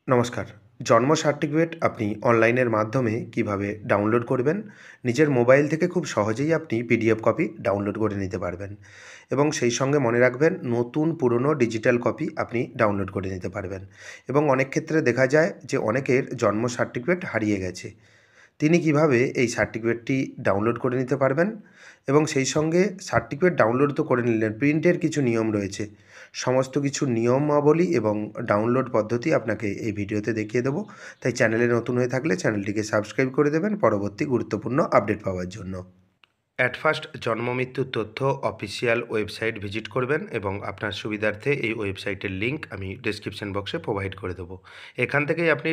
নমস্কার। জন্ম সার্টিফিকেট আপনি অনলাইনের মাধ্যমে কিভাবে ডাউনলোড করবেন? নিজের মোবাইল থেকে খুব সহজেই আপনি পিডিএফ কপি ডাউনলোড করে নিতে পারবেন এবং সেই সঙ্গে মনে রাখবেন নতুন পুরনো ডিজিটাল কপি আপনি ডাউনলোড করে নিতে পারবেন এবং অনেক ক্ষেত্রে দেখা যায় যে অনেকের জন্ম সার্টিফিকেট হারিয়ে গেছে। তিনি কিভাবে এই সার্টিফিকেটটি ডাউনলোড করে নিতে পারবেন এবং সেই সঙ্গে সার্টিফিকেট ডাউনলোড তো করে নিলেন, প্রিন্টের কিছু নিয়ম রয়েছে। সমস্ত কিছু নিয়মাবলী এবং ডাউনলোড পদ্ধতি আপনাকে এই ভিডিওতে দেখিয়ে দেবো। তাই চ্যানেলে নতুন হয়ে থাকলে চ্যানেলটিকে সাবস্ক্রাইব করে দেবেন পরবর্তী গুরুত্বপূর্ণ আপডেট পাওয়ার জন্য। অ্যাট ফার্স্ট জন্ম মৃত্যুর তথ্য অফিসিয়াল ওয়েবসাইট ভিজিট করবেন এবং আপনার সুবিধার্থে এই ওয়েবসাইটের লিঙ্ক আমি ডেসক্রিপশন বক্সে প্রোভাইড করে দেবো। এখান থেকেই আপনি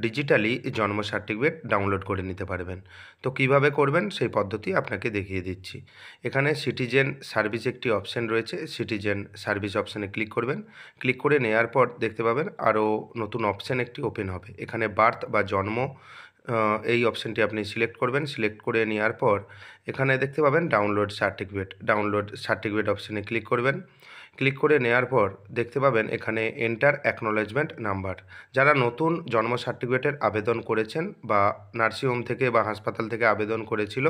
ডিজিটালি জন্ম সার্টিফিকেট ডাউনলোড করে নিতে পারবেন। তো কিভাবে করবেন সেই পদ্ধতি আপনাকে দেখিয়ে দিচ্ছি। এখানে সিটিজেন সার্ভিস একটি অপশান রয়েছে, সিটিজেন সার্ভিস অপশানে ক্লিক করবেন। ক্লিক করে নেওয়ার পর দেখতে পাবেন আরও নতুন অপশান একটি ওপেন হবে। এখানে বার্থ বা জন্ম এই অপশানটি আপনি সিলেক্ট করবেন। সিলেক্ট করে নেওয়ার পর এখানে দেখতে পাবেন ডাউনলোড সার্টিফিকেট অপশানে ক্লিক করবেন। ক্লিক করে নেওয়ার পর দেখতে পাবেন এখানে এন্টার অ্যাকনোলেজমেন্ট নাম্বার। যারা নতুন জন্ম সার্টিফিকেটের আবেদন করেছেন বা নার্সিংহোম থেকে বা হাসপাতাল থেকে আবেদন করেছিল,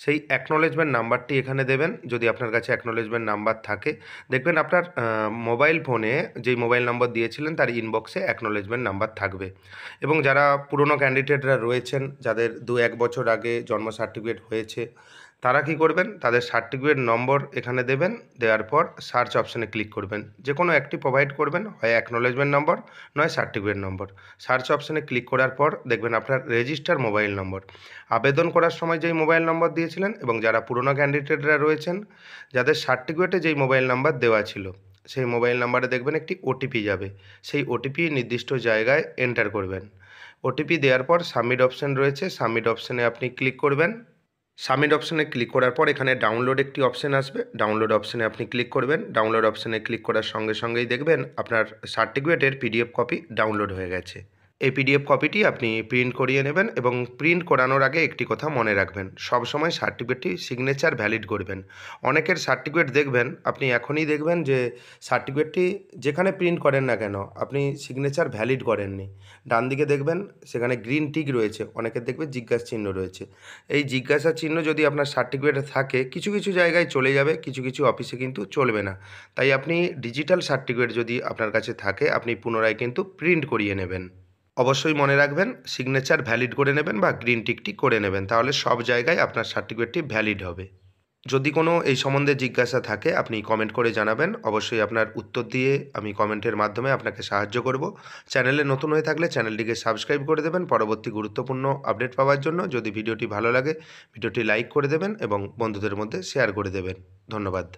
সেই অ্যাকনোলেজমেন্ট নাম্বারটি এখানে দেবেন। যদি আপনার কাছে অ্যাকনোলেজমেন্ট নাম্বার থাকে, দেখবেন আপনার মোবাইল ফোনে যেই মোবাইল নম্বর দিয়েছিলেন তার ইনবক্সে অ্যাকনোলেজমেন্ট নাম্বার থাকবে। এবং যারা পুরনো ক্যান্ডিডেটরা রয়েছেন, যাদের 2-1 বছর আগে জন্ম সার্টিফিকেট হয়েছে, তারা কি করবেন, তাদের সার্টিফিকেট নম্বর এখানে দেবেন। দেওয়ার পর সার্চ অপশানে ক্লিক করবেন। যে কোনো একটি প্রোভাইড করবেন, হয় অ্যাকনোলেজমেন্ট নম্বর নয় সার্টিফিকেট নম্বর। সার্চ অপশানে ক্লিক করার পর দেখবেন আপনার রেজিস্টার মোবাইল নম্বর, আবেদন করার সময় যেই মোবাইল নম্বর দিয়েছিলেন এবং যারা পুরনো ক্যান্ডিডেটরা রয়েছেন, যাদের সার্টিফিকেটে যেই মোবাইল নাম্বার দেওয়া ছিল, সেই মোবাইল নাম্বারে দেখবেন একটি ওটিপি যাবে। সেই ওটিপি নির্দিষ্ট জায়গায় এন্টার করবেন। ওটিপি দেওয়ার পর সাবমিট অপশান রয়েছে, সাবমিট অপশানে আপনি ক্লিক করবেন। সাবমিট অপশানে ক্লিক করার পর এখানে ডাউনলোড একটি অপশান আসবে। ডাউনলোড অপশানে আপনি ক্লিক করবেন। ডাউনলোড অপশানে ক্লিক করার সঙ্গে সঙ্গেই দেখবেন আপনার সার্টিফিকেটের পিডিএফ কপি ডাউনলোড হয়ে গেছে। এই পিডিএফ কপিটি আপনি প্রিন্ট করিয়ে নেবেন এবং প্রিন্ট করানোর আগে একটি কথা মনে রাখবেন, সবসময় সার্টিফিকেটটি সিগনেচার ভ্যালিড করবেন। অনেকের সার্টিফিকেট দেখবেন, আপনি এখনই দেখবেন যে সার্টিফিকেটটি যেখানে প্রিন্ট করেন না কেন আপনি সিগনেচার ভ্যালিড করেননি। ডান দিকে দেখবেন সেখানে গ্রিন টিক রয়েছে, অনেকের দেখবেন জিজ্ঞাসা চিহ্ন রয়েছে। এই জিজ্ঞাসা চিহ্ন যদি আপনার সার্টিফিকেটে থাকে, কিছু কিছু জায়গায় চলে যাবে, কিছু কিছু অফিসে কিন্তু চলবে না। তাই আপনি ডিজিটাল সার্টিফিকেট যদি আপনার কাছে থাকে, আপনি পুনরায় কিন্তু প্রিন্ট করিয়ে নেবেন। অবশ্যই মনে রাখবেন সিগনেচার ভ্যালিড করে নেবেন বা গ্রিন টিকটি করে নেবেন, তাহলে সব জায়গায় আপনার সার্টিফিকেটটি ভ্যালিড হবে। যদি কোনো এই সম্বন্ধে জিজ্ঞাসা থাকে আপনি কমেন্ট করে জানাবেন, অবশ্যই আপনার উত্তর দিয়ে আমি কমেন্টের মাধ্যমে আপনাকে সাহায্য করব। চ্যানেলে নতুন হয়ে থাকলে চ্যানেলটিকে সাবস্ক্রাইব করে দেবেন পরবর্তী গুরুত্বপূর্ণ আপডেট পাওয়ার জন্য। যদি ভিডিওটি ভালো লাগে ভিডিওটি লাইক করে দেবেন এবং বন্ধুদের মধ্যে শেয়ার করে দেবেন। ধন্যবাদ।